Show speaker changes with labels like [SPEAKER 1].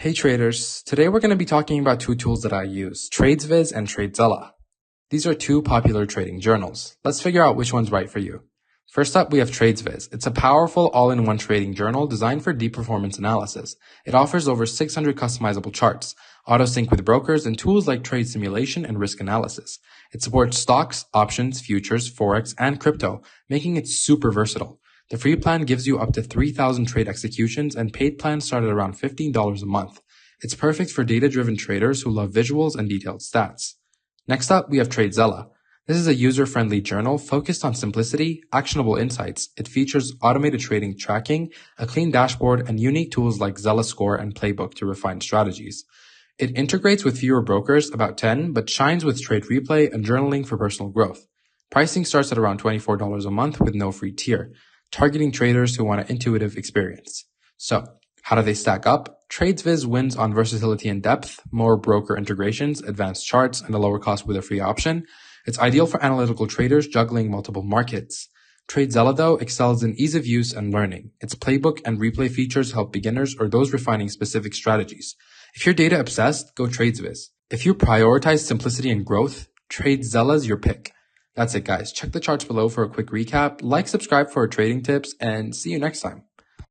[SPEAKER 1] Hey traders, today we're going to be talking about two tools that I use, Tradesviz and Tradezella. These are two popular trading journals. Let's figure out which one's right for you. First up, we have Tradesviz. It's a powerful all-in-one trading journal designed for deep performance analysis. It offers over 600 customizable charts, auto-sync with brokers, and tools like trade simulation and risk analysis. It supports stocks, options, futures, forex, and crypto, making it super versatile. The free plan gives you up to 3,000 trade executions, and paid plans start at around $15 a month. It's perfect for data-driven traders who love visuals and detailed stats. Next up, we have Tradezella. This is a user-friendly journal focused on simplicity, actionable insights. It features automated trading tracking, a clean dashboard, and unique tools like Zella Score and Playbook to refine strategies. It integrates with fewer brokers, about 10, but shines with trade replay and journaling for personal growth. Pricing starts at around $24 a month with no free tier, targeting traders who want an intuitive experience. So, how do they stack up? Tradesviz wins on versatility and depth, more broker integrations, advanced charts, and a lower cost with a free option. It's ideal for analytical traders juggling multiple markets. Tradezella, though, excels in ease of use and learning. Its playbook and replay features help beginners or those refining specific strategies. If you're data obsessed, go Tradesviz. If you prioritize simplicity and growth, Tradezella's your pick. That's it, guys. Check the charts below for a quick recap, subscribe for trading tips, and see you next time.